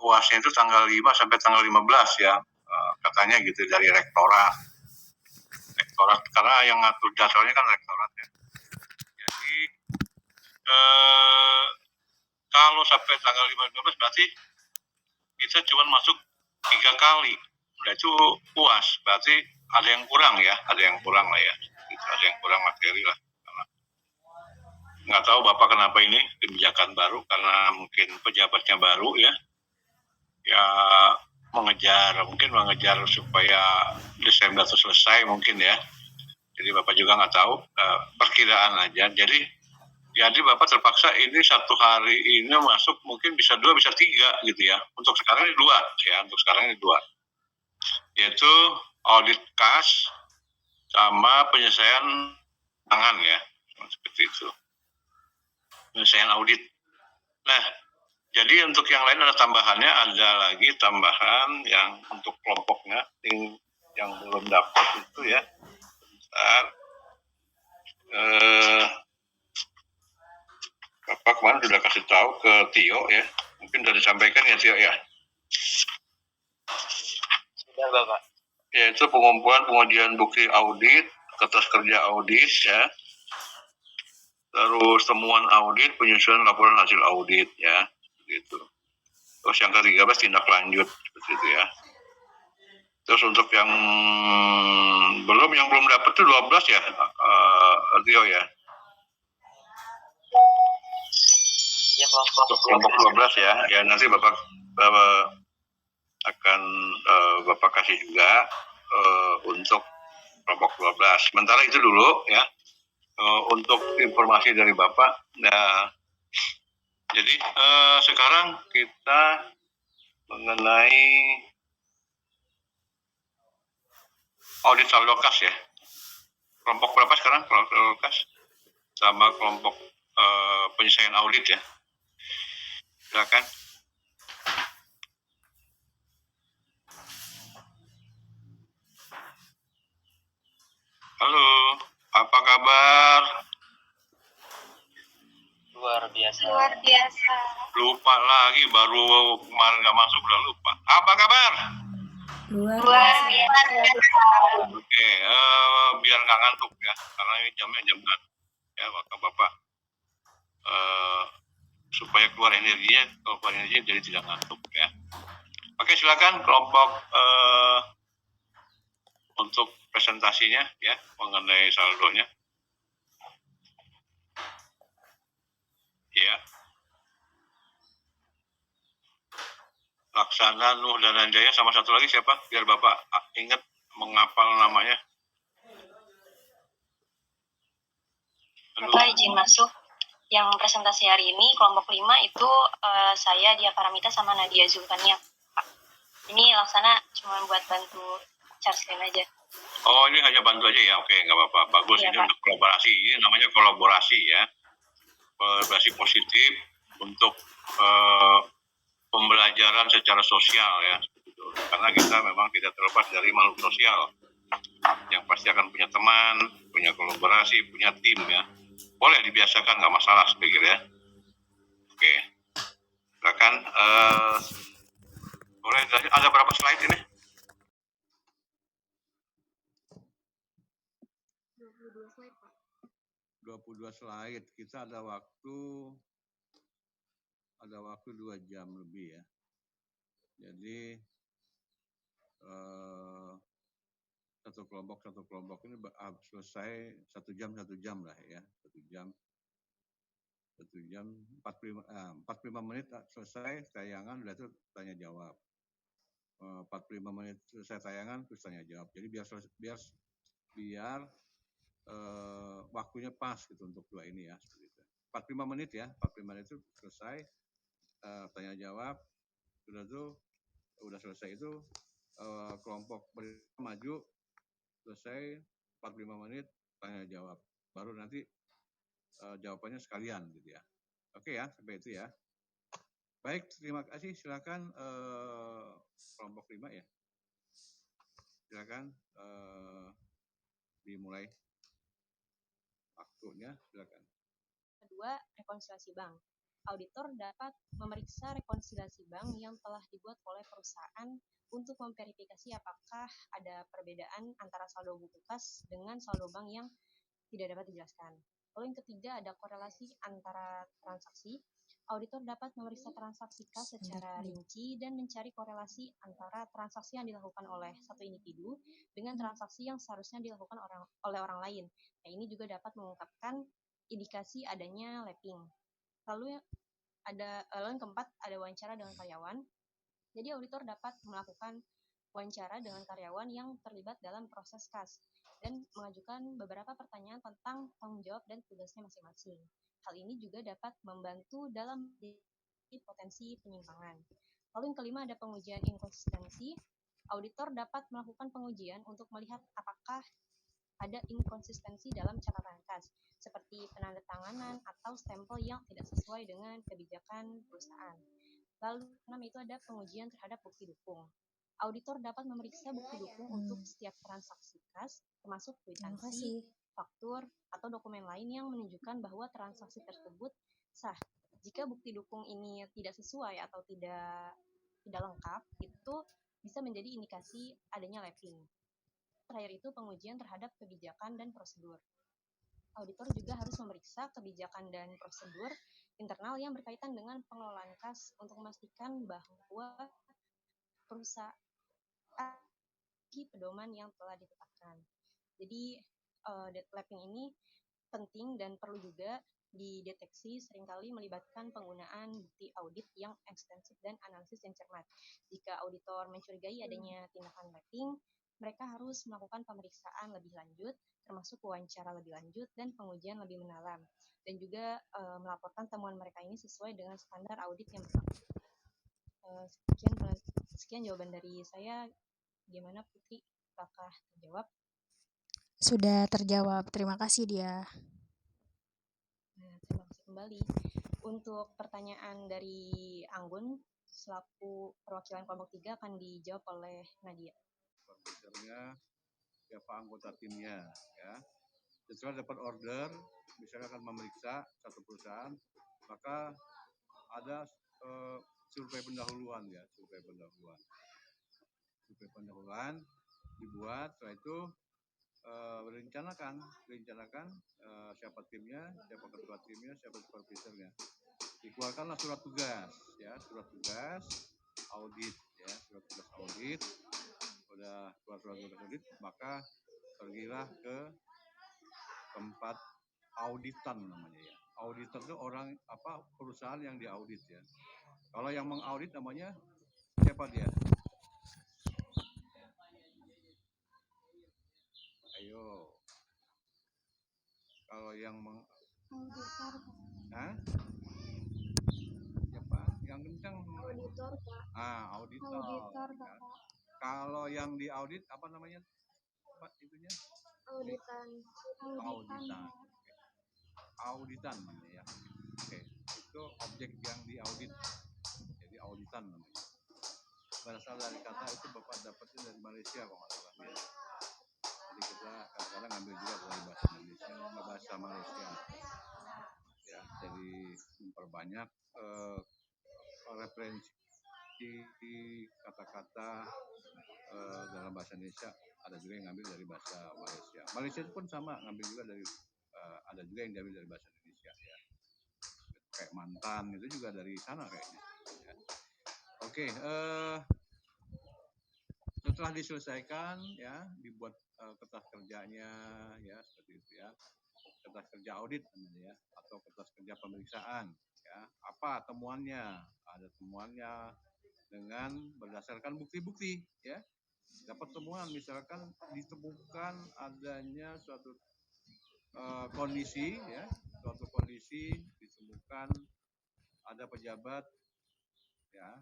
UASnya itu tanggal 5 sampai tanggal 15 ya, katanya gitu dari rektorat, karena yang ngatur jadwalnya kan rektorat ya. Jadi kalau sampai tanggal 5-15 berarti kita cuma masuk 3 kali, nah itu UAS, berarti ada yang kurang lah ya, ada yang kurang materi lah. Nggak tahu Bapak kenapa ini kebijakan baru, karena mungkin pejabatnya baru ya mengejar supaya Desember itu selesai mungkin ya. Jadi Bapak juga nggak tahu, perkiraan aja. Jadi Bapak terpaksa ini satu hari ini masuk mungkin bisa 2 bisa 3 gitu ya. Untuk sekarang ini 2 yaitu audit kas sama penyelesaian tangan ya, seperti itu, penyelesaian audit. Nah, jadi untuk yang lain ada lagi tambahan yang untuk kelompoknya yang belum dapat itu ya. Bentar. Bapak kemarin sudah kasih tahu ke Tio ya. Mungkin sudah disampaikan ya Tio ya. Sudah Bapak. Yaitu pengumpulan pengujian bukti audit, kertas kerja audit ya. Terus temuan audit, penyusunan laporan hasil audit ya. Gitu. Terus yang ke-13 tindak lanjut seperti itu ya. Terus untuk yang belum dapat itu 12 ya, Tio ya. Ya kelompok 12 ya. Ya nanti Bapak akan Bapak kasih juga untuk kelompok 12. Sementara itu dulu ya. Untuk informasi dari Bapak. Nah, jadi sekarang kita mengenai audit saldo kas ya. Kelompok berapa sekarang kelompok saldo kas sama kelompok penyelesaian audit ya. Silakan. Halo, apa kabar? Luar biasa. Lupa lagi, baru kemarin nggak masuk udah lupa. Apa kabar? Luar biasa. Oke, biar nggak ngantuk ya, karena ini jamnya jam ya, maka Bapak supaya keluar energinya, jadi tidak ngantuk ya. Oke, silakan kelompok untuk presentasinya ya mengenai saldonya. Ya. Laksana, Nuh, dan Anjaya, sama satu lagi siapa? Biar Bapak ingat menghafal namanya. Bapak izin masuk. Yang presentasi hari ini kelompok 5 itu saya Dia Paramita sama Nadia Zulkania. Ini Laksana cuma buat bantu share screen aja. Oh, ini hanya bantu aja ya? Oke, nggak apa-apa. Bagus, ya, ini Pak. Untuk kolaborasi. Ini namanya kolaborasi ya. Kolaborasi positif untuk pembelajaran secara sosial ya. Karena kita memang tidak terlepas dari makhluk sosial. Yang pasti akan punya teman, punya kolaborasi, punya tim ya. Boleh dibiasakan, nggak masalah saya pikir ya. Oke. Silakan. Boleh, ada berapa slide ini? 22 slide, Pak. 22 slide. Kita ada waktu 2 jam lebih ya. Jadi satu kelompok ini selesai 1 jam lah ya. 1 jam 45 menit selesai tayangan, udah itu tanya jawab. 45 menit selesai tayangan terus tanya jawab. Jadi biar waktunya pas gitu untuk 2 ini ya. 45 menit ya, 45 menit itu selesai tanya jawab. Udah selesai itu kelompok maju selesai 45 menit tanya jawab. Baru nanti jawabannya sekalian gitu ya. Oke ya, sampai itu ya. Baik, terima kasih. Silakan kelompok 5 ya. Silakan dimulai waktunya, silakan. Kedua, rekonsiliasi bank. auditor dapat memeriksa rekonsiliasi bank yang telah dibuat oleh perusahaan untuk memverifikasi apakah ada perbedaan antara saldo buku kas dengan saldo bank yang tidak dapat dijelaskan. Lalu yang ketiga ada korelasi antara transaksi. Auditor dapat memeriksa transaksi kas secara rinci dan mencari korelasi antara transaksi yang dilakukan oleh satu individu dengan transaksi yang seharusnya dilakukan oleh orang lain. Nah, ini juga dapat mengungkapkan indikasi adanya lapping. Lalu yang keempat ada wawancara dengan karyawan. Jadi auditor dapat melakukan wawancara dengan karyawan yang terlibat dalam proses kas dan mengajukan beberapa pertanyaan tentang tanggung jawab dan tugasnya masing-masing. Hal ini juga dapat membantu dalam potensi penyimpangan. Lalu yang kelima ada pengujian inkonsistensi. Auditor dapat melakukan pengujian untuk melihat apakah ada inkonsistensi dalam catatan kas, seperti penandatanganan atau stempel yang tidak sesuai dengan kebijakan perusahaan. Lalu enam itu ada pengujian terhadap bukti dukung. Auditor dapat memeriksa bukti dukung untuk setiap transaksi kas, termasuk kwitansi, faktur, atau dokumen lain yang menunjukkan bahwa transaksi tersebut sah. Jika bukti dukung ini tidak sesuai atau tidak lengkap, itu bisa menjadi indikasi adanya lapping. Terakhir itu pengujian terhadap kebijakan dan prosedur. Auditor juga harus memeriksa kebijakan dan prosedur internal yang berkaitan dengan pengelolaan kas untuk memastikan bahwa perusahaan pedoman yang telah ditetapkan. Jadi lapping ini penting dan perlu juga dideteksi, seringkali melibatkan penggunaan bukti audit yang ekstensif dan analisis yang cermat. Jika auditor mencurigai adanya tindakan lapping, mereka harus melakukan pemeriksaan lebih lanjut, termasuk wawancara lebih lanjut dan pengujian lebih mendalam, dan juga melaporkan temuan mereka ini sesuai dengan standar audit yang berlaku. Sekian jawaban dari saya. Gimana Putri? Apakah terjawab? Sudah terjawab. Terima kasih dia. Nah, terima kasih kembali. Untuk pertanyaan dari Anggun, selaku perwakilan kelompok 3 akan dijawab oleh Nadia. Supervisornya, siapa anggota timnya, ya. Setelah dapat order, misalnya akan memeriksa satu perusahaan, maka ada survei pendahuluan ya, survei pendahuluan dibuat. Setelah itu rencanakan siapa timnya, siapa ketua timnya, siapa supervisornya. Dikeluarkanlah surat tugas audit ya, surat tugas audit. Udah keluar surat tugas audit, maka pergilah ke tempat auditan namanya ya. Auditor itu orang perusahaan yang diaudit ya. Kalau yang mengaudit namanya siapa dia? Ayo. Kalau yang Auditor. Siapa? Yang kencang. Auditor, Pak. Auditor. Auditor, Ya. Bapak. Kalau yang diaudit apa namanya? Itunya? Auditan. Auditan namanya ya. Oke. Itu objek yang diaudit. Jadi auditan namanya. Berasal dari kata itu Bapak dapatnya dari Malaysia kalau nggak salah ya. Jadi kita kadang-kadang ngambil juga dari bahasa Indonesia, bahasa Malaysia. Ya, jadi memperbanyak referensi kata-kata dalam bahasa Indonesia. Ada juga yang ngambil dari bahasa Malaysia. Malaysia pun sama, ngambil juga dari ada juga yang diambil dari bahasa Indonesia ya. Kayak mantan itu juga dari sana kayaknya. Ya. Oke, setelah diselesaikan ya, dibuat kertas kerjanya ya, seperti itu ya. Kertas kerja audit namanya ya, atau kertas kerja pemeriksaan ya. Apa temuannya? Ada temuannya dengan berdasarkan bukti-bukti ya. Dapat temuan misalkan ditemukan adanya suatu kondisi ya, suatu kondisi ditemukan ada pejabat ya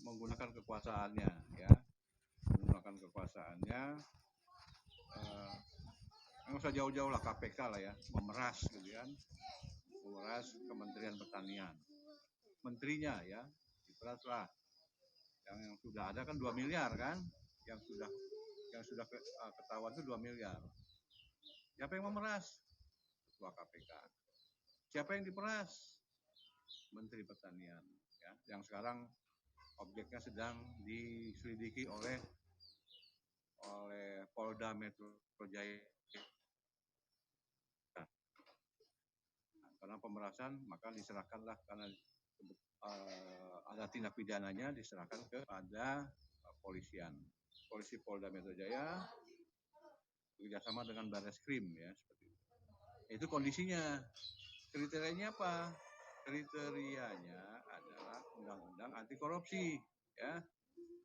menggunakan kekuasaannya ya, nggak usah jauh-jauh lah, KPK lah ya, memeras gitu kan, memeras Kementerian Pertanian, menterinya ya, diperas lah. Yang sudah ada kan 2 miliar kan, yang sudah ketahuan itu 2 miliar. Siapa yang memeras? Ketua KPK. Siapa yang diperas? Menteri Pertanian, ya, yang sekarang objeknya sedang diselidiki oleh Polda Metro Jaya. Nah, karena pemerasan maka diserahkanlah, karena ada tindak pidananya, diserahkan kepada polisian. Polisi Polda Metro Jaya bekerjasama dengan Barreskrim, ya, seperti itu. Itu kondisinya. Kriterianya apa? Kriterianya adalah Undang-Undang Anti Korupsi, ya,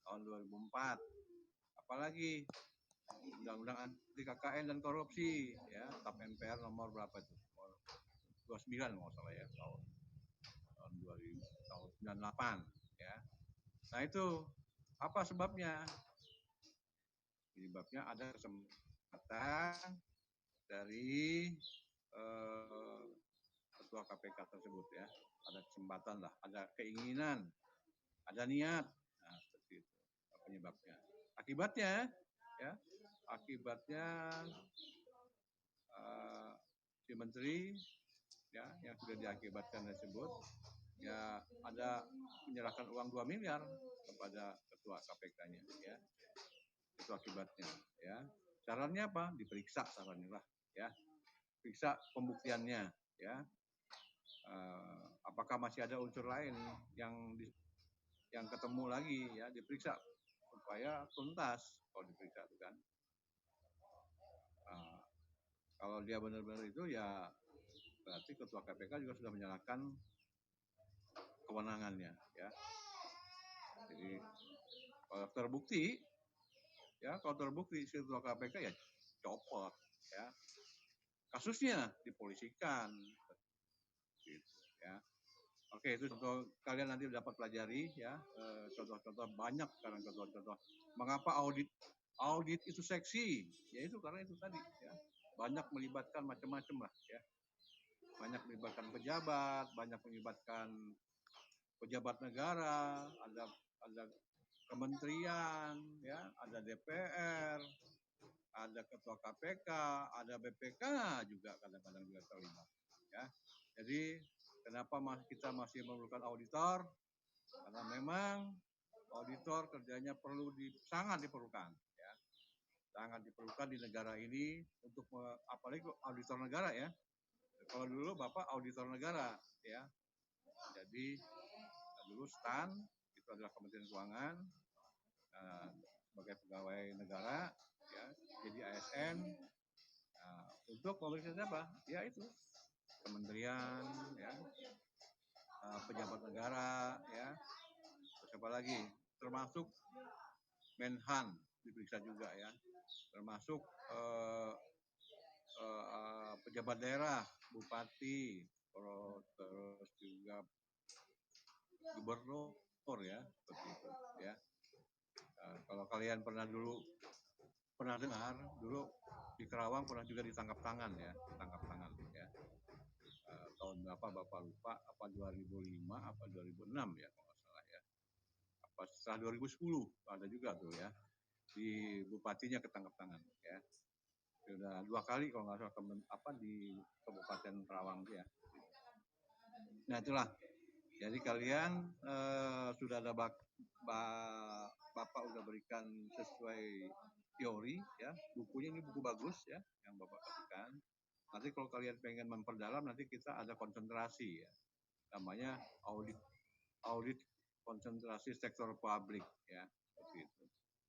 tahun 2004. Apalagi Undang-Undang Anti KKN dan Korupsi, ya, TAP MPR nomor berapa itu? 29 nggak salah ya, tahun 2000, tahun 98, ya. Nah itu apa sebabnya? Sebabnya ada kesempatan dari ketua KPK tersebut, ya, ada kesempatan lah, ada keinginan, ada niat, nah seperti itu penyebabnya. Akibatnya, ya, si menteri, ya, yang sudah diakibatkan tersebut, ya, ada menyerahkan uang 2 miliar kepada ketua KPK-nya, ya. Itu akibatnya, ya. Caranya apa? Diperiksa caranya lah, ya. Periksa pembuktiannya, ya. Apakah masih ada unsur lain yang ketemu lagi, ya, diperiksa supaya tuntas. Kalau diperiksa itu kan, kalau dia benar-benar itu, ya berarti ketua KPK juga sudah menyalahkan kewenangannya, ya. Jadi kalau terbukti, ya, kalau terbukti si ketua KPK, ya copot, ya, kasusnya dipolisikan, gitu, ya. Oke, itu contoh, kalian nanti dapat pelajari, ya, contoh-contoh banyak sekarang, contoh-contoh mengapa audit itu seksi, ya itu karena itu tadi, ya, banyak melibatkan macam-macam lah, ya, banyak melibatkan pejabat, banyak melibatkan pejabat negara, ada kementerian, ya, ada DPR, ada ketua KPK, ada BPK juga kadang-kadang juga terlibat, ya. Jadi kenapa kita masih memerlukan auditor? Karena memang auditor kerjanya sangat diperlukan, ya, sangat diperlukan di negara ini untuk apalagi auditor negara, ya. Kalau dulu Bapak auditor negara, ya. Jadi dulu STAN itu adalah Kementerian Keuangan, sebagai pegawai negara, ya, jadi ASN, untuk memeriksa apa? Ya itu kementerian, ya, pejabat negara, ya, terus apa lagi? Termasuk Menhan diperiksa juga, ya, termasuk pejabat daerah, bupati, terus juga gubernur, ya, seperti itu, ya. Kalau kalian pernah dengar dulu di Kerawang pernah juga ditangkap tangan, ya, ya. Tahun berapa Bapak lupa, apa 2005 apa 2006 ya kalau nggak salah, ya. Apa setelah 2010 ada juga tuh, ya, di bupatinya ketangkap tangan, ya. Sudah 2 kali kalau nggak salah di Kabupaten Kerawang, ya. Nah itulah. Jadi kalian sudah ada Bapak udah berikan sesuai teori, ya. Bukunya ini buku bagus, ya, yang Bapak kasihkan. Nanti kalau kalian pengen memperdalam, nanti kita ada konsentrasi, ya. Namanya audit konsentrasi sektor publik, ya, seperti itu.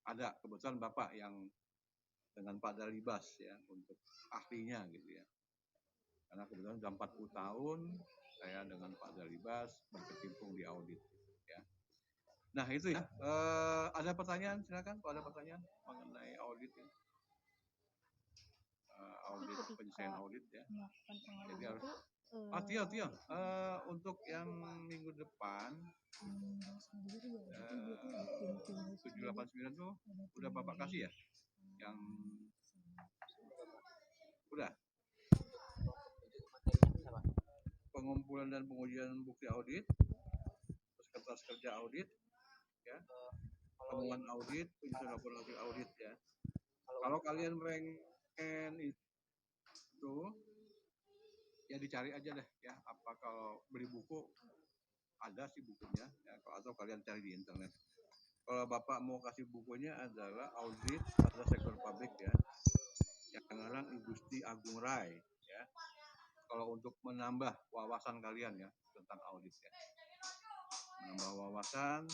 Ada kebetulan Bapak yang dengan Pak Dalibas, ya, untuk ahlinya gitu, ya. Karena kebetulan sudah 40 tahun saya dengan Pak Dalibas berkecimpung di audit, ya. Nah itu, ya. Ada pertanyaan, silakan kalau ada pertanyaan mengenai audit, ya. Audit, penyelesaian audit, ya. Jadi harus Tio, untuk yang minggu depan 789 tuh udah Bapak kasih, ya, yang udah pengumpulan dan pengujian bukti audit, terus kertas kerja audit, ya, temuan audit, penyusunan laporan hasil audit, ya. Kalau kalian pengen itu ya dicari aja deh ya, apa kalau beli buku ada sih bukunya ya, atau kalian cari di internet. Kalau Bapak mau kasih bukunya adalah audit pada sektor publik ya, yang ngarang Gusti Agung Rai ya. Kalau untuk menambah wawasan kalian ya tentang audit ya, menambah wawasan,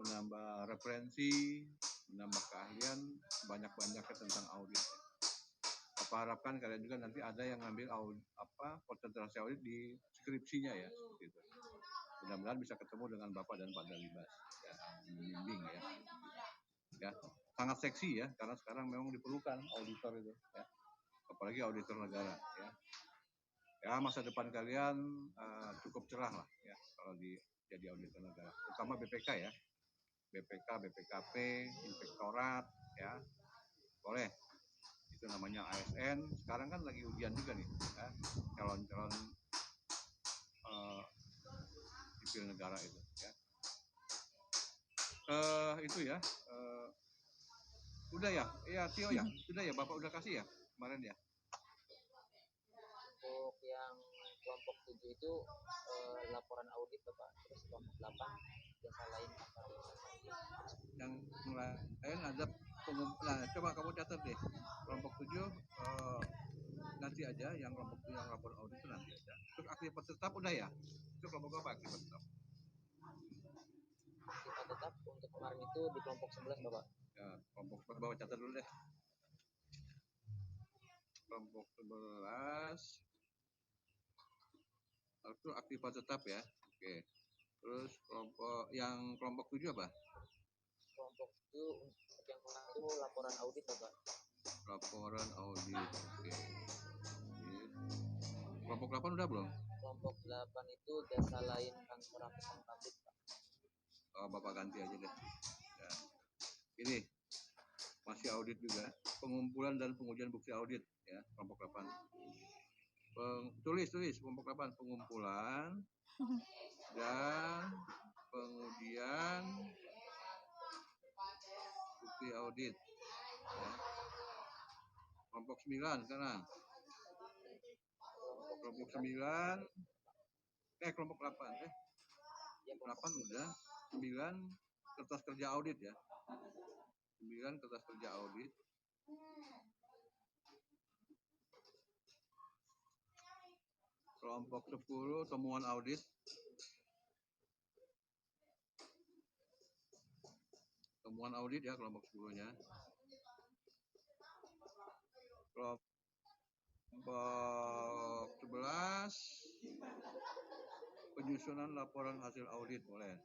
menambah referensi, menambah keahlian banyak-banyaknya tentang audit. Apa harapkan kalian juga nanti ada yang ngambil konsentrasi audit di skripsinya ya, seperti itu. Mudah-mudahan bisa ketemu dengan Bapak dan Pak Dalibas ya, membimbing ya. Ya, sangat seksi ya, karena sekarang memang diperlukan auditor itu ya, apalagi auditor negara ya. Ya, masa depan kalian cukup cerah lah ya kalau jadi auditor negara, terutama BPK ya, BPK, BPKP, Inspektorat ya, boleh. Itu namanya ASN. Sekarang kan lagi ujian juga nih ya, calon-calon sipil negara itu ya. Itu ya. Udah ya, Tio ya, sudah ya, Bapak udah kasih ya kemarin ya. Untuk yang kelompok 7 itu laporan audit Bapak, terus kelompok 8 jasa lain Yang lain ada pengumpulan. Nah, coba kamu catat deh. Kelompok 7 nanti aja, yang kelompok 7 yang laporan audit itu nanti aja. Terus aktivitas tetap udah ya? Itu kelompok apa aktivitas tetap? aktivitas tetap untuk kemarin itu di kelompok 11 Bapak. Ya, kelompok 11 Bapak catat dulu deh. Kelompok 11 itu aktivitas tetap ya. Oke. Terus kelompok 7 apa? Kelompok 7 untuk yang kemarin itu laporan audit Bapak. Laporan audit. Oke. Kelompok 8 udah belum? Kelompok 8 itu jasa lain kantor akuntan publik Pak. Oh, Bapak ganti aja deh. Ya. Ini masih audit juga, pengumpulan dan pengujian bukti audit ya, kelompok 8. Tulis kelompok 8, pengumpulan dan pengujian bukti audit ya. Kelompok 9 sekarang. Kelompok 9 kelompok 8 8 udah. 9 kertas kerja audit ya. 9 kertas kerja audit. Kelompok 10 temuan audit. Temuan audit ya kelompok 10-nya. Kelompok 11 penyusunan laporan hasil audit boleh.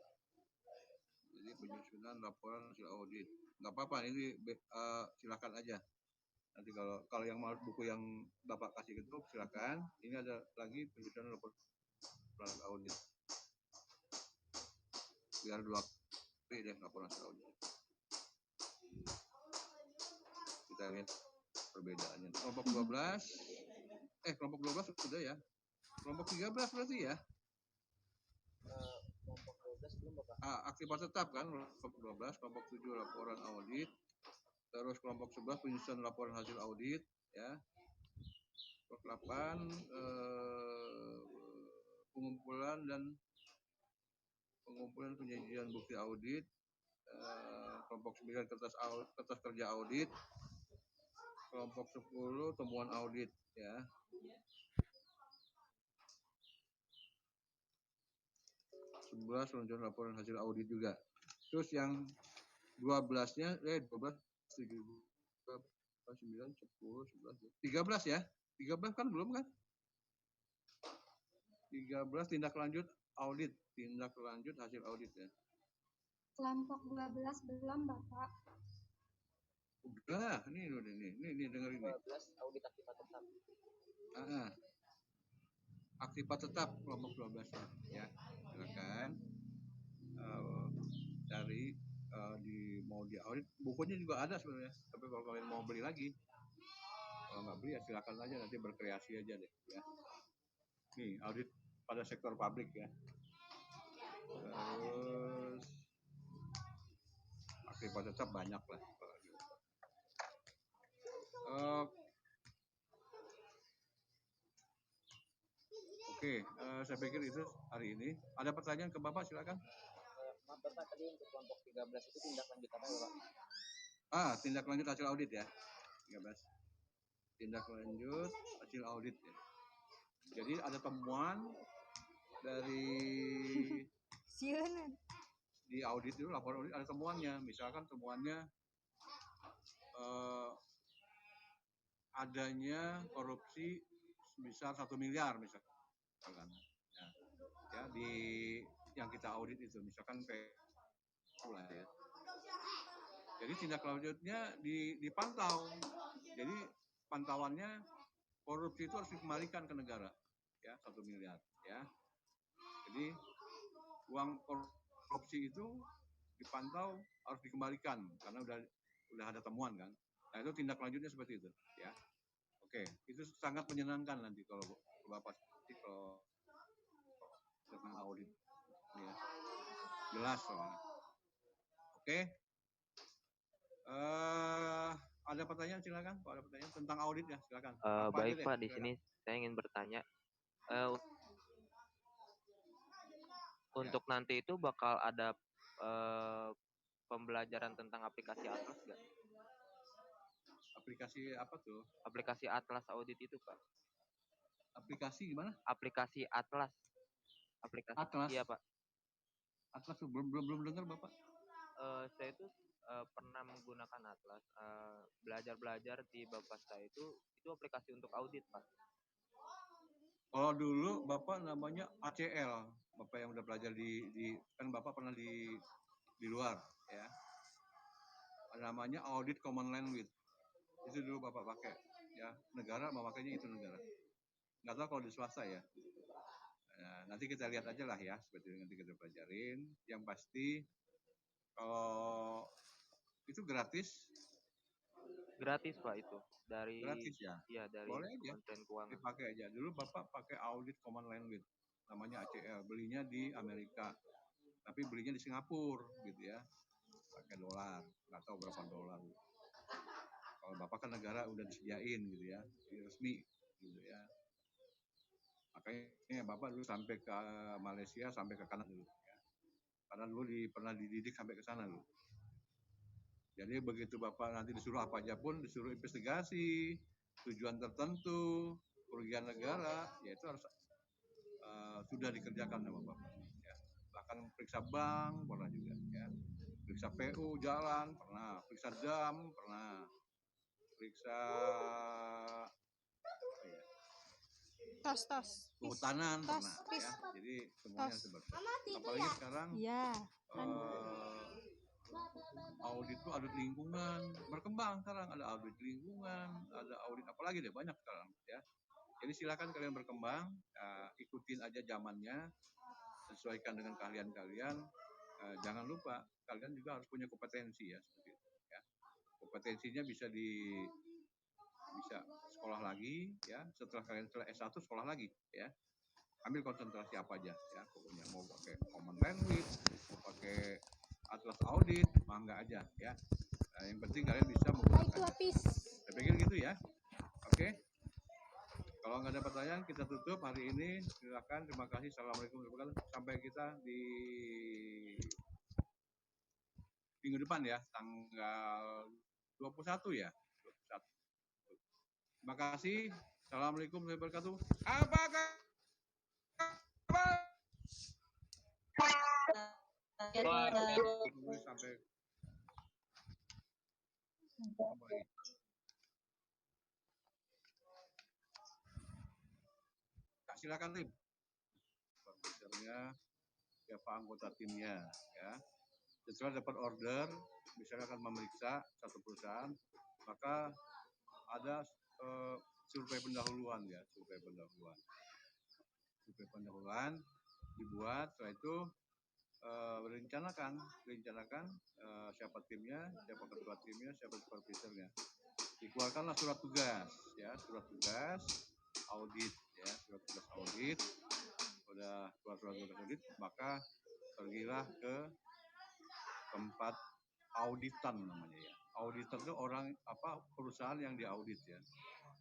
Jadi penyusunan laporan hasil audit. Nggak apa-apa, ini silakan aja. Nanti kalau yang mau buku yang Bapak kasih itu silakan. Ini ada lagi penyusunan laporan audit. Biar 2 kali deh laporan hasil audit. Kita lihat perbedaannya. Kelompok 12 kelompok 12 sudah ya. Kelompok 13 berarti ya. Kelompok 12 belum Bapak. Aktivitas tetap kan kelompok 12, kelompok 7 laporan audit. Terus kelompok 11 penyusunan laporan hasil audit ya. Kelompok 8 pengumpulan penyajian bukti audit. Kelompok 9 kertas kerja audit. Kelompok 10 temuan audit ya. Peluncuran laporan hasil audit juga. Terus yang 12-nya 12 7 9 10 11 13 ya. 13 kan belum kan? 13 tindak lanjut hasil audit ya. Kelompok 12 belum Bapak. Udah, ini dengerin nih. 12 audit aktivitas tetap. Aktivitas tetap kelompok 12 ya. Silakan cari mau di audit, bukunya juga ada sebenarnya. Tapi kalau kalian mau beli lagi, kalau nggak beli ya silakan aja, nanti berkreasi aja deh ya. Nih audit pada sektor publik ya. Terus aktivitas tetap banyak lah. Oke, saya pikir itu hari ini. Ada pertanyaan ke Bapak, silakan. Maaf Bapak, tadi untuk kelompok 13 itu tindak lanjut apa ya Bapak? Tindak lanjut hasil audit ya. 13. Tindak lanjut hasil audit ya. Jadi ada temuan dari di audit itu, laporan audit ada temuannya. Misalkan temuannya adanya korupsi sebesar 1 miliar misalkan. Ya, di yang kita audit itu misalkan lah ya. Jadi tindak lanjutnya dipantau. Jadi pantauannya korupsi itu harus dikembalikan ke negara ya 1 miliar ya. Jadi uang korupsi itu dipantau harus dikembalikan karena udah ada temuan kan. Nah itu tindak lanjutnya seperti itu ya. Oke, itu sangat menyenangkan nanti kalau Bapak kalau tentang audit ya. Jelas soalnya. Oke. Ada pertanyaan silakan. Kalau ada pertanyaan tentang audit ya silakan. Baik Pak, di sini saya ingin bertanya. Untuk nanti itu bakal ada pembelajaran tentang aplikasi Atlas nggak? Aplikasi apa tuh? Aplikasi Atlas Audit itu Pak. Aplikasi gimana? Aplikasi Atlas. Aplikasi Atlas. Iya Pak. Atlas belum dengar Bapak. Saya itu pernah menggunakan Atlas. Belajar di Bapak saya itu aplikasi untuk audit Pak. Kalau dulu Bapak namanya ACL, Bapak yang udah belajar di kan Bapak pernah di luar ya. Namanya Audit Common Language. Itu dulu Bapak pakai ya. Negara memakainya itu negara. Nggak tahu kalau di swasta ya. Nah, nanti kita lihat aja lah ya, seperti nanti kita pelajarin. Yang pasti kalau itu gratis. Gratis Pak itu dari gratis ya. Iya dari Boleh aja. Kementerian Keuangan. Dipakai aja. Dulu Bapak pakai Audit Common Language, namanya ACL. Belinya di Amerika, tapi belinya di Singapura gitu ya. Pakai dolar, nggak tahu berapa dolar. Kalau Bapak kan negara udah disediain gitu ya, resmi gitu ya. Makanya Bapak dulu sampai ke Malaysia, sampai ke kanan dulu ya. Karena dulu pernah dididik sampai ke sana dulu. Jadi begitu Bapak nanti disuruh apa aja pun, disuruh investigasi, tujuan tertentu, kerugian negara, ya itu harus sudah dikerjakan sama Bapak. Ya. Bahkan periksa bank pernah juga, ya. Periksa PU jalan pernah, periksa dam pernah, periksa kehutanan pernah, ya. Jadi semuanya seperti. Apalagi sekarang. Audit itu audit lingkungan berkembang sekarang, ada audit lingkungan, ada audit apalagi deh, banyak sekarang ya. Jadi silakan kalian berkembang, ikutin aja zamannya, sesuaikan dengan keahlian kalian. Jangan lupa kalian juga harus punya kompetensi ya, seperti itu ya. Kompetensinya bisa sekolah lagi ya, setelah kalian S1 sekolah lagi ya. Ambil konsentrasi apa aja ya, pokoknya mau pakai common language, mau pakai Atlas Audit, mangga aja ya. Yang penting kalian bisa menggunakan. Saya pikir gitu ya. Oke. Kalau nggak ada pertanyaan, kita tutup hari ini. Silakan. Terima kasih. Assalamualaikum warahmatullahi wabarakatuh. Sampai kita di minggu depan ya, tanggal 21 ya. 21. Terima kasih. Assalamualaikum warahmatullahi wabarakatuh. Apa kabar? Sampai silakan tim, supervisornya, siapa anggota timnya ya. Setelah dapat order, misalnya akan memeriksa satu perusahaan, maka ada survei pendahuluan ya, survei pendahuluan dibuat. Setelah itu rencanakan siapa timnya, siapa ketua timnya, siapa supervisornya. Dikeluarkanlah surat tugas ya, surat tugas audit ya, surat tugas audit. Udah keluar surat tugas audit, maka pergilah ke tempat auditan namanya ya. Auditor itu orang perusahaan yang diaudit ya.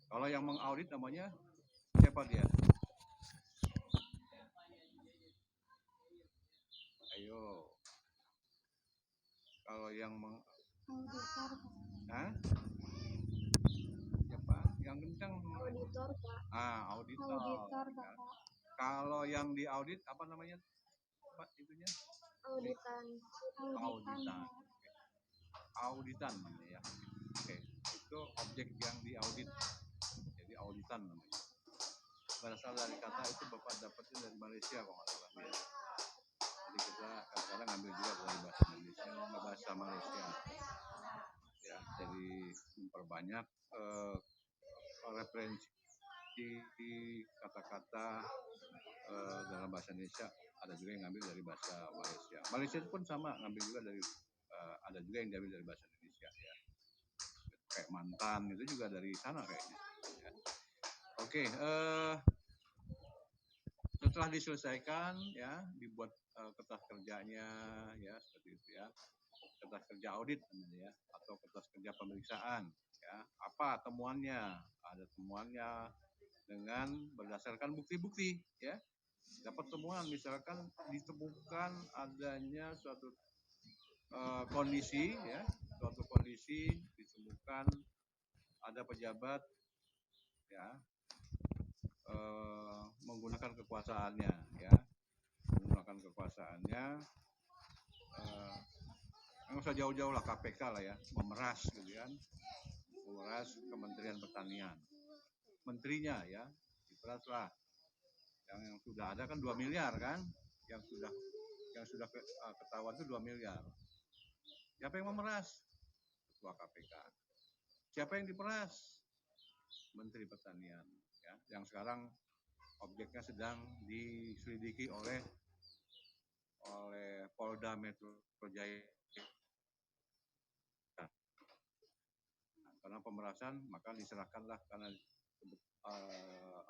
Kalau yang mengaudit namanya siapa dia? Ayo. Kalau yang Auditor, Pak. Hah? Siapa? Yang kencang. Auditor, Pak. Auditor. Auditor, Ya. Bapak. Kalau yang di audit apa namanya? Pak itunya? Auditan. Auditan, Auditan. Pak. Auditan namanya ya. Oke. Itu objek yang diaudit. Jadi auditan namanya. Berasal dari kata itu Bapak dapetin dari Malaysia kalau nggak salah ya. Jadi kita kadang-kadang ngambil juga dari bahasa Indonesia, bahasa Malaysia. Ya, jadi memperbanyak referensi kata-kata dalam bahasa Indonesia. Ada juga yang ngambil dari bahasa Malaysia. Malaysia itu pun sama, ngambil juga dari ada juga yang diambil dari bahasa Indonesia ya. Kayak mantan itu juga dari sana kayaknya. Ya. Oke, setelah diselesaikan ya, dibuat kertas kerjanya ya seperti itu ya. Kertas kerja audit namanya ya, atau kertas kerja pemeriksaan ya. Apa temuannya? Ada temuannya dengan berdasarkan bukti-bukti ya. Dapat temuan misalkan ditemukan adanya suatu kondisi ya, suatu kondisi ditemukan ada pejabat ya menggunakan kekuasaannya ya, nggak usah jauh-jauh lah, KPK lah ya, memeras gitu kan, memeras Kementerian Pertanian, menterinya ya, diperas lah. Yang sudah ada kan 2 miliar kan, yang sudah ketahuan itu 2 miliar. Siapa yang memeras? Ketua KPK. Siapa yang diperas? Menteri Pertanian ya, yang sekarang objeknya sedang diselidiki oleh Polda Metro Jaya. Karena pemerasan maka diserahkanlah, karena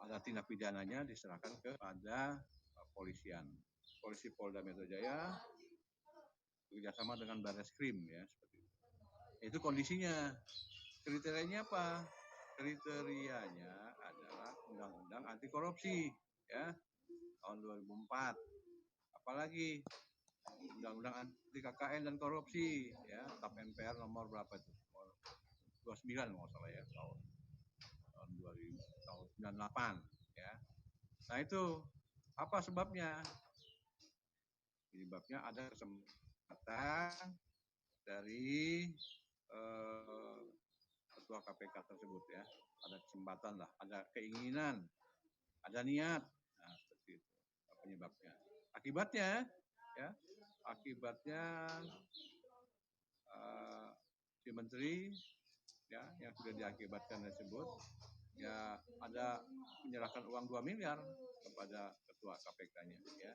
ada tindak pidananya, diserahkan kepada polisi Polda Metro Jaya bekerjasama dengan Barreskrim ya, seperti itu. Itu kondisinya. Kriterianya apa? Kriterianya adalah Undang-Undang Anti Korupsi ya, tahun 2004. Apalagi Undang-Undang Anti KKN dan Korupsi ya, TAP MPR nomor berapa itu? 29 kalau salah ya, tahun 2000, tahun 98 ya. Nah itu apa sebabnya? Sebabnya ada kesempatan dari ketua KPK tersebut ya, ada kesempatan lah, ada keinginan, ada niat, nah seperti itu penyebabnya. Akibatnya si menteri ya yang sudah diakibatkan tersebut ya, ada menyerahkan uang 2 miliar kepada ketua KPK-nya ya.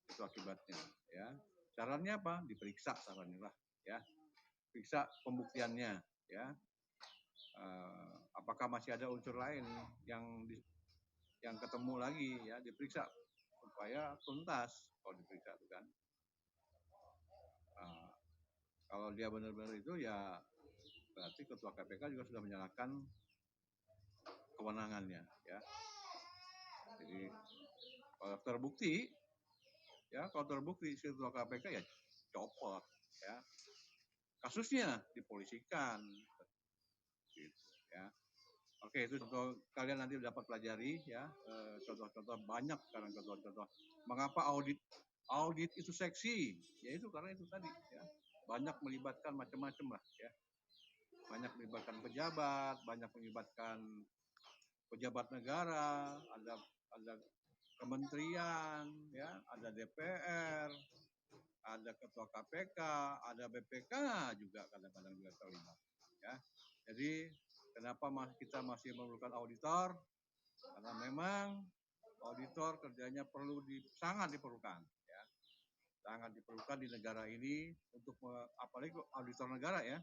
Itu akibatnya ya. Caranya apa? Diperiksa sarannya lah ya. Periksa pembuktiannya ya. Apakah masih ada unsur lain yang ketemu lagi ya, diperiksa supaya tuntas kalau diperiksa itu kan. Kalau dia benar-benar itu ya berarti ketua KPK juga sudah menyalahkan kewenangannya ya. Jadi kalau terbukti si ketua KPK ya copot ya. Kasusnya dipolisikan gitu ya. Oke, itu contoh, kalian nanti dapat pelajari ya, contoh-contoh banyak sekarang, contoh-contoh mengapa audit itu seksi, yaitu karena itu tadi ya, banyak melibatkan macam-macam lah ya, banyak melibatkan pejabat, banyak melibatkan pejabat negara, ada kementerian ya, ada DPR, ada ketua KPK, ada BPK juga kadang-kadang juga terlibat ya. Jadi kenapa kita masih memerlukan auditor? Karena memang auditor kerjanya sangat diperlukan ya. Sangat diperlukan di negara ini untuk apalagi auditor negara ya.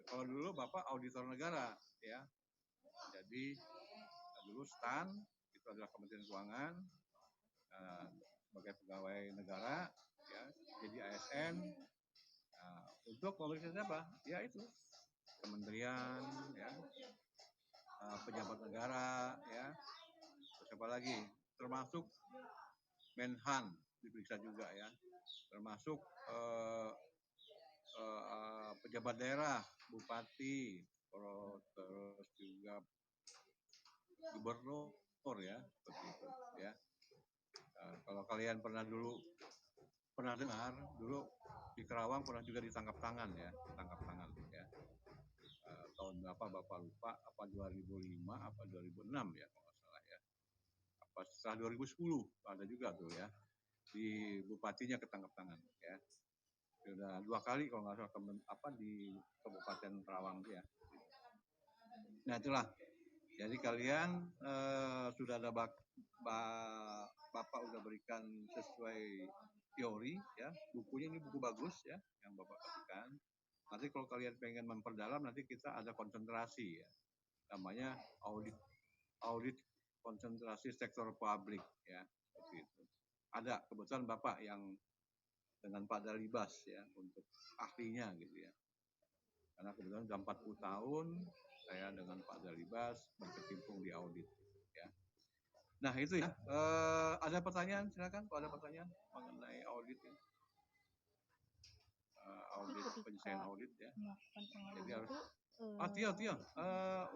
Kalau dulu Bapak auditor negara ya. Jadi dulu STAN itu adalah Kementerian Keuangan sebagai pegawai negara ya, jadi ASN. Untuk memeriksa siapa? Ya itu kementerian ya, pejabat negara ya, terus apa lagi, termasuk Menhan diperiksa juga ya, termasuk pejabat daerah, bupati, terus juga gubernur ya, seperti itu ya. Kalau kalian pernah dengar dulu di Kerawang pernah juga ditangkap tangan ya. Tahun berapa Bapak lupa, apa 2005 apa 2006 ya kalau nggak salah ya. Apa setelah 2010 ada juga tuh ya. Di bupatinya ketangkap tangan ya. Sudah 2 kali kalau nggak salah di Kabupaten Kerawang ya. Nah itulah. Jadi kalian sudah ada Bapak udah berikan sesuai teori ya. Bukunya ini buku bagus ya yang Bapak kasihkan. Nanti kalau kalian pengen memperdalam nanti kita ada konsentrasi ya. Namanya audit konsentrasi sektor publik ya. Seperti itu. Ada kebetulan Bapak yang dengan Pak Dalibas ya untuk ahlinya gitu ya. Karena kebetulan sudah 40 tahun saya dengan Pak Dalibas berkecimpung di audit ya. Nah itu ya. Ada pertanyaan silakan kalau ada pertanyaan mengenai audit ini. Audit penyelesaian audit ya. Jadi harus Tio,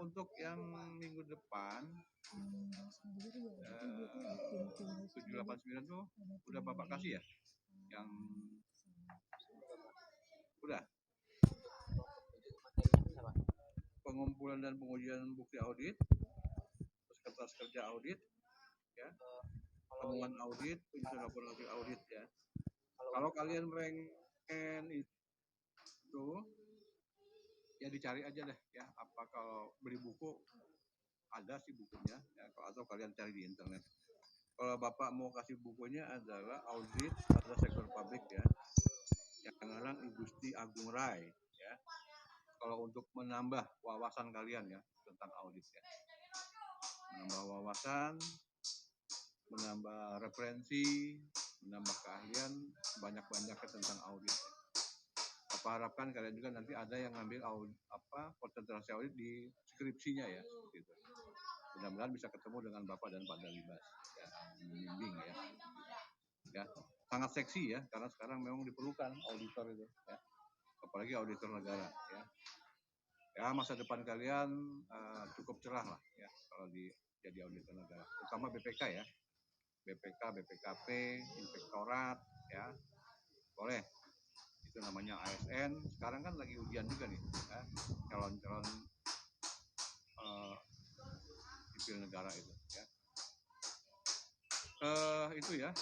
untuk yang minggu depan 789 tuh udah Bapak kasih ya? Yang udah pengumpulan dan pengujian bukti audit, terus kertas kerja audit, ya, temuan audit, penyusunan laporan hasil audit ya. Kalau kalian pengen itu, ya dicari aja deh ya. Apa kalau beli buku ada sih bukunya, ya, atau kalian cari di internet. Kalau Bapak mau kasih bukunya adalah audit pada sektor publik ya, yang ngarang Igusti Agung Rai ya. Kalau untuk menambah wawasan kalian ya tentang audit ya, menambah wawasan, menambah referensi, menambah keahlian banyak-banyaknya tentang audit. Bapak harapkan kalian juga nanti ada yang ngambil audit, konsentrasi audit di skripsinya ya, seperti itu. Mudah-mudahan bisa ketemu dengan Bapak dan Pak Dalibas ya, membimbing ya. Ya, sangat seksi ya, karena sekarang memang diperlukan auditor itu ya, apalagi auditor negara ya. Ya masa depan kalian cukup cerah lah ya kalau jadi auditor negara, terutama BPK ya, BPK, BPKP, Inspektorat ya, boleh. Itu namanya ASN. Sekarang kan lagi ujian juga nih ya, calon-calon sipil negara itu ya. Itu ya.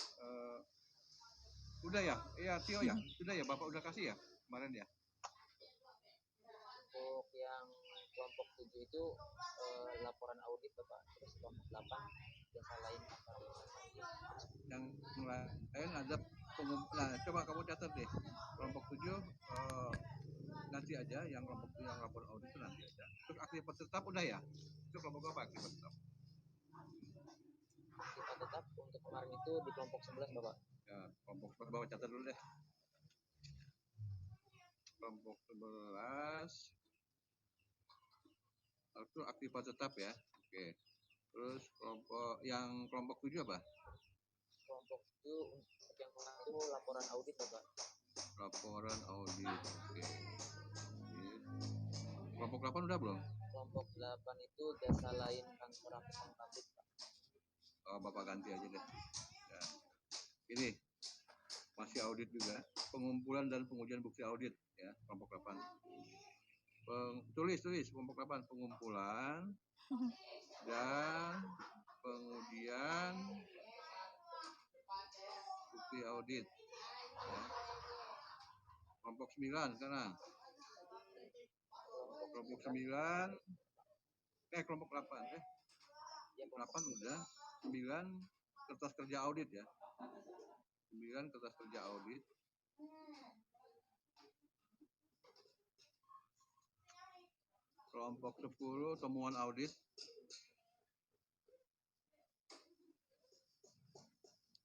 Udah ya, Tio ya, sudah ya, Bapak udah kasih ya kemarin ya. Untuk yang kelompok 7 itu laporan audit Bapak, terus kelompok 8 jasa lain antara yang lain ada nah coba kamu catat deh, kelompok 7 nanti aja, yang kelompok 7 yang laporan audit itu nanti aja. Terus aktivitas tetap udah ya, itu kelompok apa aktivitas tetap? Aktivitas tetap untuk kemarin itu di kelompok 11 Bapak. Ya, kelompok 11 Bapak catat dulu deh. Kelompok 11 itu aktivitas tetap ya. Oke. Terus kelompok 7 apa? Kelompok 7 untuk yang kemarin itu laporan audit Bapak. Laporan audit. Oke. Kelompok 8 udah belum? Kelompok 8 itu jasa lain kantor akuntan publik Pak. Bapak ganti aja deh. Ya. Ini masih audit juga, pengumpulan dan pengujian bukti audit ya, kelompok 8. Tulis kelompok 8, pengumpulan dan pengujian bukti audit ya. Kelompok 9 sekarang. Kelompok 9 kelompok 8 8 udah. 9 kertas kerja audit ya. 9 kertas kerja audit. Kelompok 10 temuan audit.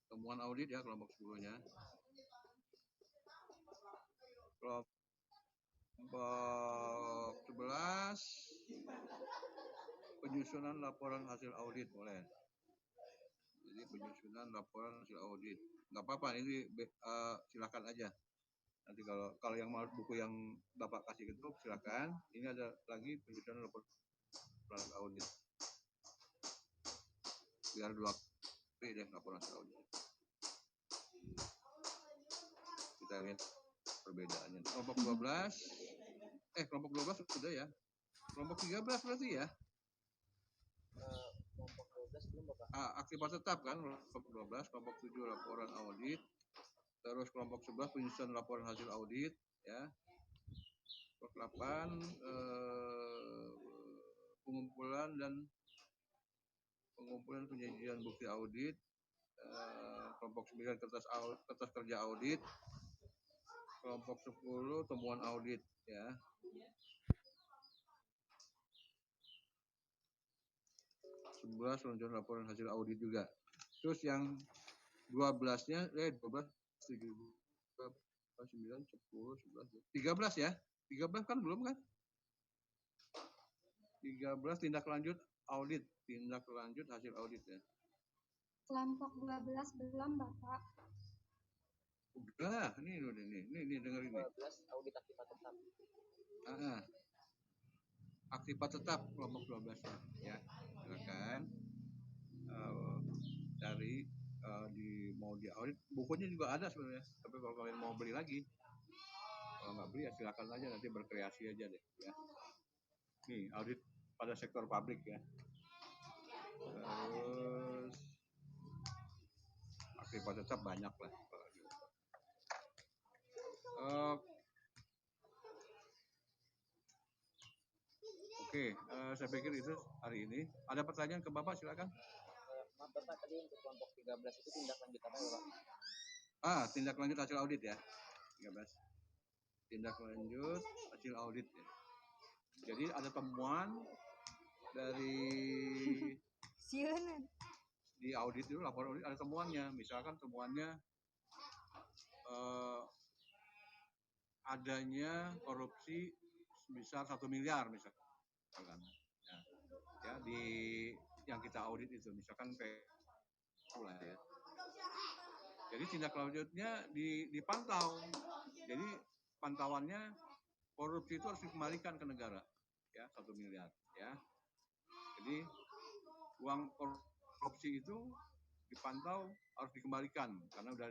Temuan audit ya kelompok 10-nya. Kelompok 11 penyusunan laporan hasil audit boleh. Jadi penyusunan laporan hasil audit. Nggak apa-apa, ini silakan aja. Nanti kalau yang mau buku yang Bapak kasih itu silakan. Ini ada lagi penyusunan laporan audit. Biar 2 kali deh laporan hasil audit. Kita lihat perbedaannya. Kelompok 12 sudah ya. Kelompok 13 berarti ya. Kelompok 12 belum Bapak. Aktivitas tetap kan, kelompok 12, kelompok 7 laporan audit, terus kelompok 11 penyusunan laporan hasil audit, ya. Kelompok 8 pengumpulan penyajian bukti audit, kelompok 9 kertas kerja audit, kelompok 10 temuan audit, ya. Peluncuran laporan hasil audit juga. Terus yang 12-nya 12, 7, 9, 10, 11, 13 ya. 13 kan belum kan? 13 tindak lanjut hasil audit ya. Kelompok 12 belum Bapak. Udah, ini dengerin nih. 12 audit aktivitas tetap. Aktivitas tetap kelompok 12 ya. Silakan cari mau di audit, bukunya juga ada sebenarnya. Tapi kalau kalian mau beli lagi, kalau nggak beli ya silakan aja, nanti berkreasi aja deh ya. Nih audit pada sektor publik ya. Terus aktivitas tetap banyak lah. Oke, saya pikir itu hari ini. Ada pertanyaan ke Bapak, silakan. Maaf Bapak, tadi untuk kelompok 13 itu tindak lanjut apa ya Pak? Tindak lanjut hasil audit ya. 13. Tindak lanjut hasil audit ya. Jadi ada temuan dari di audit dulu, laporan audit ada temuannya. Misalkan temuannya adanya korupsi sebesar 1 miliar misalkan. Ya, di yang kita audit itu misalkan lah ya. Jadi tindak lanjutnya dipantau. Jadi pantauannya korupsi itu harus dikembalikan ke negara ya, 1 miliar ya. Jadi uang korupsi itu dipantau harus dikembalikan karena udah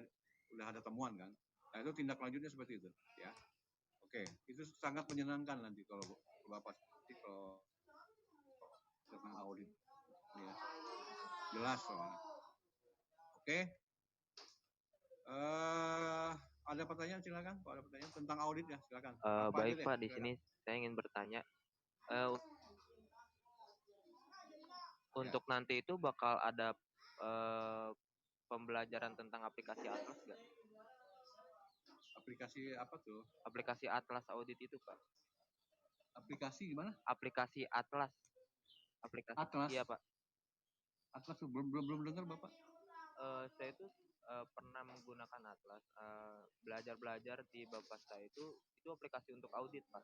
ada temuan kan. Nah, itu tindak lanjutnya seperti itu ya. Oke, itu sangat menyenangkan nanti kalau Bapak kalau tentang audit ya. Jelas soalnya. Oke. Ada pertanyaan silakan. Kalau ada pertanyaan tentang audit ya silakan. Baik Pak, di sini saya ingin bertanya. Untuk nanti itu bakal ada pembelajaran tentang aplikasi Atlas nggak? Aplikasi apa tuh? Aplikasi Atlas audit itu Pak. Aplikasi gimana? Aplikasi Atlas. Aplikasi Atlas. Iya Pak. Atlas belum dengar Bapak. Saya itu pernah menggunakan Atlas. Belajar di Bapak saya itu aplikasi untuk audit Pak.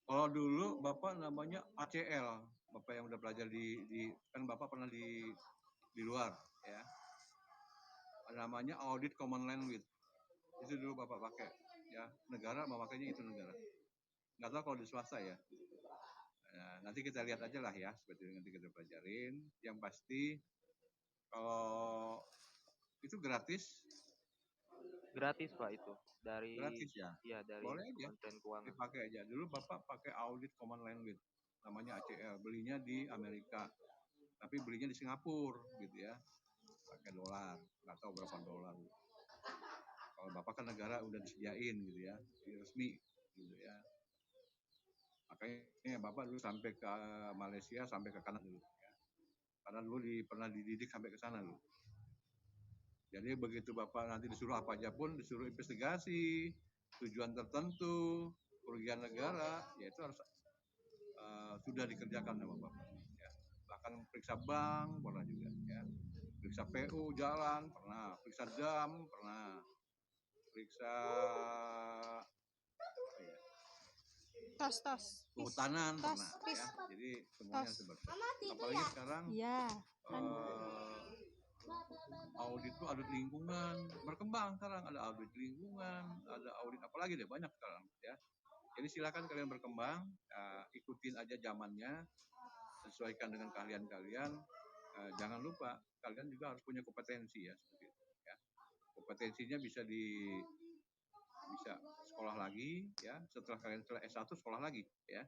Kalau dulu Bapak namanya ACL. Bapak yang udah belajar di kan Bapak pernah di luar ya. Namanya Audit Common Language. Itu dulu Bapak pakai ya. Negara memakainya itu negara. Nggak tahu kalau di swasta ya. Nah, nanti kita lihat aja lah ya, seperti nanti kita pelajarin. Yang pasti kalau itu gratis. Gratis Pak itu dari gratis ya. Iya, dari Boleh aja Kementerian Keuangan. Dipakai aja. Dulu Bapak pakai Audit Common Language, namanya ACL. Belinya di Amerika, tapi belinya di Singapura gitu ya. Pakai dolar, nggak tahu berapa dolar. Kalau Bapak kan negara udah disediain gitu ya, resmi gitu ya. Makanya Bapak dulu sampai ke Malaysia, sampai ke kanan dulu ya. Karena dulu pernah dididik sampai ke sana dulu. Jadi begitu Bapak nanti disuruh apa aja pun, disuruh investigasi, tujuan tertentu, kerugian negara, ya itu harus sudah dikerjakan sama Bapak. Ya. Bahkan periksa bank pernah juga, ya. Periksa PU jalan pernah, periksa dam pernah, periksa kehutanan pernah, ya. Jadi semuanya seperti. Apalagi sekarang Audit itu audit lingkungan, berkembang sekarang, ada audit lingkungan, ada audit apa lagi deh, banyak sekarang ya. Jadi silakan kalian berkembang, ikutin aja zamannya, sesuaikan dengan keahlian kalian. Jangan lupa kalian juga harus punya kompetensi ya, seperti itu ya. Kompetensinya bisa sekolah lagi ya, setelah kalian setelah S1 sekolah lagi ya.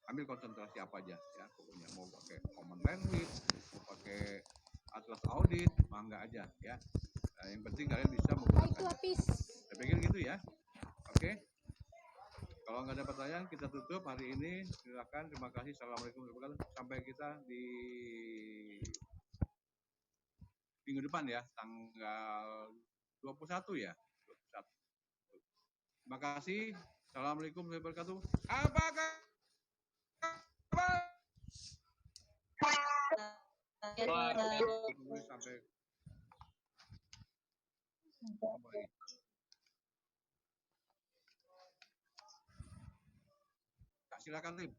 Ambil konsentrasi apa aja ya, pokoknya mau pakai common language, mau pakai atlas audit, mangga aja ya. Yang penting kalian bisa menggunakan. Saya pikir gitu ya. Oke. Kalau nggak ada pertanyaan, kita tutup hari ini. Silakan, terima kasih. Assalamualaikum warahmatullahi wabarakatuh. Sampai kita di minggu depan ya, tanggal 21 ya. 21. Terima kasih. Assalamualaikum warahmatullahi wabarakatuh. Apa kabar? Sampai silakan Tim.